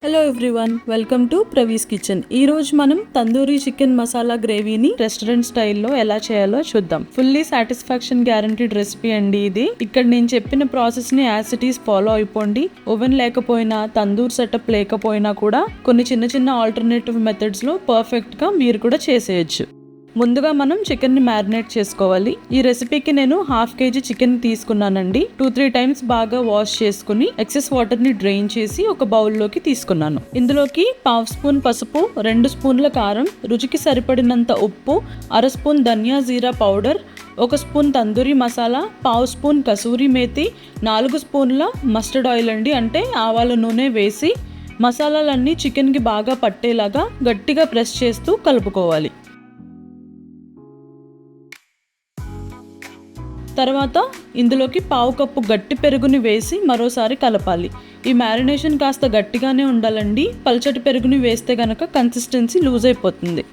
Hello everyone, welcome to ప్రవీస్ kitchen. ఈ రోజు మనం తందూరి చికెన్ మసాలా గ్రేవీని రెస్టారెంట్ స్టైల్లో ఎలా చేయాలో చూద్దాం. ఫుల్లీ సాటిస్ఫాక్షన్ గ్యారంటీడ్ రెసిపీ అండి ఇది. ఇక్కడ నేను చెప్పిన ప్రాసెస్ ని యాజ్ ఇట్ ఈస్ ఫాలో అయిపోండి. ఓవెన్ లేకపోయినా, తందూర్ సెటప్ లేకపోయినా కూడా కొన్ని చిన్న చిన్న ఆల్టర్నేటివ్ మెథడ్స్ లో పర్ఫెక్ట్ గా మీరు కూడా చేసేయచ్చు. ముందుగా మనం చికెన్ ని మ్యారినేట్ చేసుకోవాలి. ఈ రెసిపీకి నేను 1/2 kg చికెన్ తీసుకున్నానండి. 2-3 టైమ్స్ బాగా వాష్ చేసుకుని ఎక్సెస్ వాటర్ ని డ్రైన్ చేసి ఒక బౌల్లోకి తీసుకున్నాను. ఇందులోకి 1/2 స్పూన్ పసుపు, 2 స్పూన్ల కారం, రుచికి సరిపడినంత ఉప్పు, 1/2 స్పూన్ ధనియా జీరా powder, 1 spoon tandoori masala, 1/2 spoon కసూరి మేతి, 4 స్పూన్ల మస్టర్డ్ ఆయిల్ అండి, అంటే ఆవాల నూనె వేసి మసాలాలన్నీ చికెన్కి బాగా పట్టేలాగా గట్టిగా ప్రెస్ చేస్తూ కలుపుకోవాలి. తర్వాత ఇందులోకి 1/2 కప్పు గట్టి పెరుగుని వేసి మరోసారి కలపాలి. ఈ మ్యారినేషన్ కాస్త గట్టిగానే ఉండాలండి. పల్చటి పెరుగుని వేస్తే గనక కన్సిస్టెన్సీ లూజ్ అయిపోతుంది.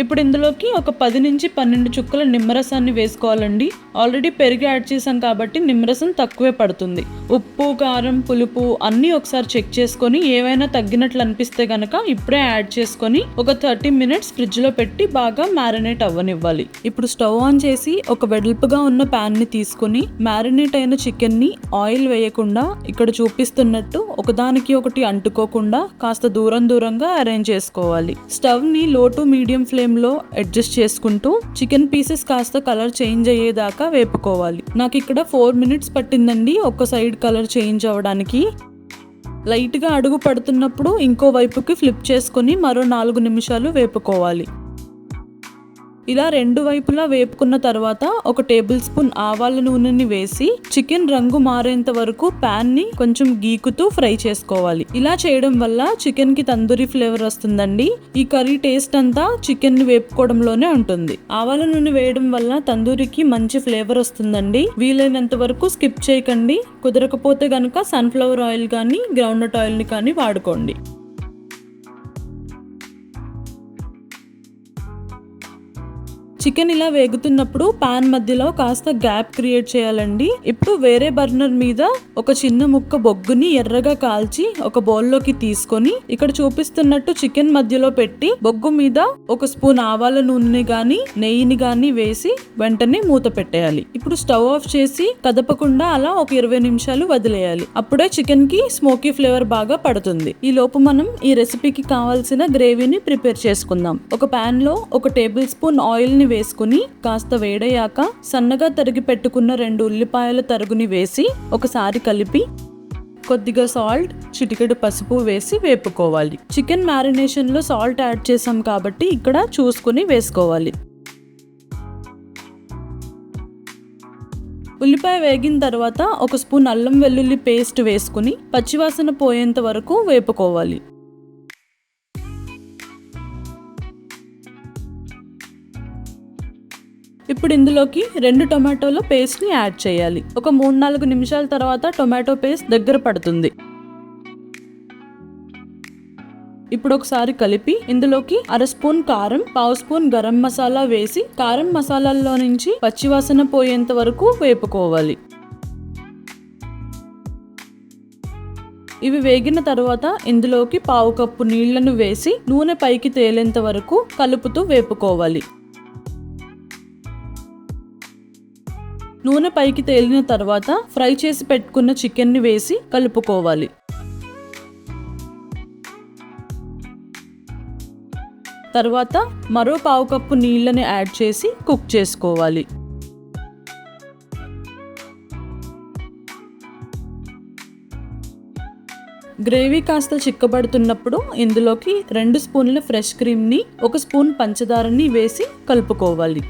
ఇప్పుడు ఇందులోకి ఒక 10 నుంచి 12 చుక్కల నిమ్మరసాన్ని వేసుకోవాలండి. ఆల్రెడీ పెరుగు యాడ్ చేసాం కాబట్టి నిమ్మరసం తక్కువే పడుతుంది. ఉప్పు, కారం, పులుపు అన్నీ ఒకసారి చెక్ చేసుకొని ఏవైనా తగ్గినట్లు అనిపిస్తే గనక ఇప్పుడే యాడ్ చేసుకొని ఒక 30 మినిట్స్ ఫ్రిడ్జ్ లో పెట్టి బాగా మ్యారినేట్ అవ్వనివ్వాలి. ఇప్పుడు స్టవ్ ఆన్ చేసి ఒక వెడల్పుగా ఉన్న ప్యాన్ ని తీసుకుని మ్యారినేట్ అయిన చికెన్ ని ఆయిల్ వేయకుండా ఇక్కడ చూపిస్తున్నట్టు ఒకదానికి ఒకటి అంటుకోకుండా కాస్త దూరంగా అరేంజ్ చేసుకోవాలి. స్టవ్ ని లో టు మీడియం ఫ్లేమ్ లో అడ్జస్ట్ చేసుకుంటూ చికెన్ పీసెస్ కాస్త కలర్ చేంజ్ అయ్యేదాకా వేపుకోవాలి. నాకు ఇక్కడ 4 మినిట్స్ పట్టిందండి ఒక సైడ్ కలర్ చేంజ్ అవ్వడానికి. లైట్ గా అడుగు పడుతున్నప్పుడు ఇంకో వైపుకి ఫ్లిప్ చేసుకుని మరో 4 నిమిషాలు వేపుకోవాలి. ఇలా 2 వైపులా వేపుకున్న తర్వాత ఒక టేబుల్ స్పూన్ ఆవాల నూనెని వేసి చికెన్ రంగు మారేంత వరకు ప్యాన్ ని కొంచెం గీకుతూ ఫ్రై చేసుకోవాలి. ఇలా చేయడం వల్ల చికెన్ కి తందూరి ఫ్లేవర్ వస్తుందండి. ఈ కర్రీ టేస్ట్ అంతా చికెన్ ని వేపుకోవడంలోనే ఉంటుంది. ఆవాల నూనె వేయడం వల్ల తందూరికి మంచి ఫ్లేవర్ వస్తుందండి. వీలైనంత వరకు స్కిప్ చేయకండి. కుదరకపోతే గనక సన్ఫ్లవర్ ఆయిల్ కానీ గ్రౌండ్నట్ ఆయిల్ ని కానీ వాడుకోండి. చికెన్ ఇలా వేగుతున్నప్పుడు పాన్ మధ్యలో కాస్త గ్యాప్ క్రియేట్ చేయాలండి. ఇప్పుడు వేరే బర్నర్ మీద ఒక చిన్న ముక్క బొగ్గుని ఎర్రగా కాల్చి ఒక బౌల్లోకి తీసుకొని ఇక్కడ చూపిస్తున్నట్టు చికెన్ మధ్యలో పెట్టి బొగ్గు మీద 1 స్పూన్ ఆవాల నూనెని గాని నెయ్యిని గాని వేసి వెంటనే మూత పెట్టేయాలి. ఇప్పుడు స్టవ్ ఆఫ్ చేసి కదపకుండా అలా ఒక 20 నిమిషాలు వదిలేయాలి. అప్పుడే చికెన్ కి స్మోకీ ఫ్లేవర్ బాగా పడుతుంది. ఈ లోపు మనం ఈ రెసిపీకి కావాల్సిన గ్రేవీని ప్రిపేర్ చేసుకుందాం. ఒక పాన్ లో 1 టేబుల్ స్పూన్ ఆయిల్ ని వేసుకుని కాస్త వేడయ్యాక సన్నగా తరిగి పెట్టుకున్న 2 ఉల్లిపాయల తరుగుని వేసి ఒకసారి కలిపి కొద్దిగా సాల్ట్, చిటికెడు పసుపు వేసి వేపుకోవాలి. చికెన్ మ్యారినేషన్ లో సాల్ట్ యాడ్ చేసాం కాబట్టి ఇక్కడ చూసుకుని వేసుకోవాలి. ఉల్లిపాయ వేగిన తర్వాత 1 స్పూన్ అల్లం వెల్లుల్లి పేస్ట్ వేసుకుని పచ్చివాసన పోయేంత వరకు వేపుకోవాలి. ఇప్పుడు ఇందులోకి 2 టొమాటోల పేస్ట్ ని యాడ్ చేయాలి. ఒక 3-4 నిమిషాల తర్వాత టొమాటో పేస్ట్ దగ్గర పడుతుంది. ఇప్పుడు ఒకసారి కలిపి ఇందులోకి 1/2 స్పూన్ కారం, 1/2 స్పూన్ గరం మసాలా వేసి కారం మసాలాల్లో నుంచి పచ్చివాసన పోయేంత వరకు వేపుకోవాలి. ఇవి వేగిన తర్వాత ఇందులోకి 1/2 కప్పు నీళ్లను వేసి నూనె పైకి తేలేంత వరకు కలుపుతూ వేపుకోవాలి. నూనె పైకి తేలిన తర్వాత ఫ్రై చేసి పెట్టుకున్న చికెన్ ని వేసి కలుపుకోవాలి. తర్వాత మరో 1/2 కప్పు నీళ్ళని యాడ్ చేసి కుక్ చేసుకోవాలి. గ్రేవీ కాస్త చిక్కబడుతున్నప్పుడు ఇందులోకి 2 స్పూన్ల ఫ్రెష్ క్రీమ్ ని 1 స్పూన్ పంచదారని వేసి కలుపుకోవాలి.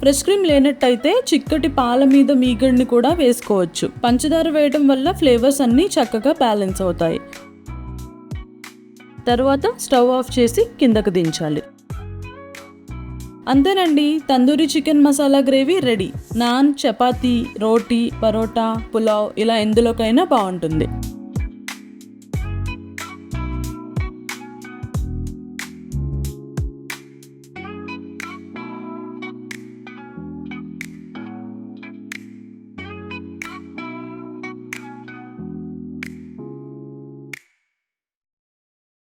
ఫ్రెష్ క్రీమ్ లేనట్టయితే చిక్కటి పాల మీద మీగడ్ని కూడా వేసుకోవచ్చు. పంచదార వేయడం వల్ల ఫ్లేవర్స్ అన్నీ చక్కగా బ్యాలెన్స్ అవుతాయి. తర్వాత స్టవ్ ఆఫ్ చేసి కిందకు దించాలి. అంతేనండి, tandoori chicken masala gravy ready. Naan, chapati, రోటీ, పరోటా, పులావ్ ఇలా ఎందులోకైనా బాగుంటుంది.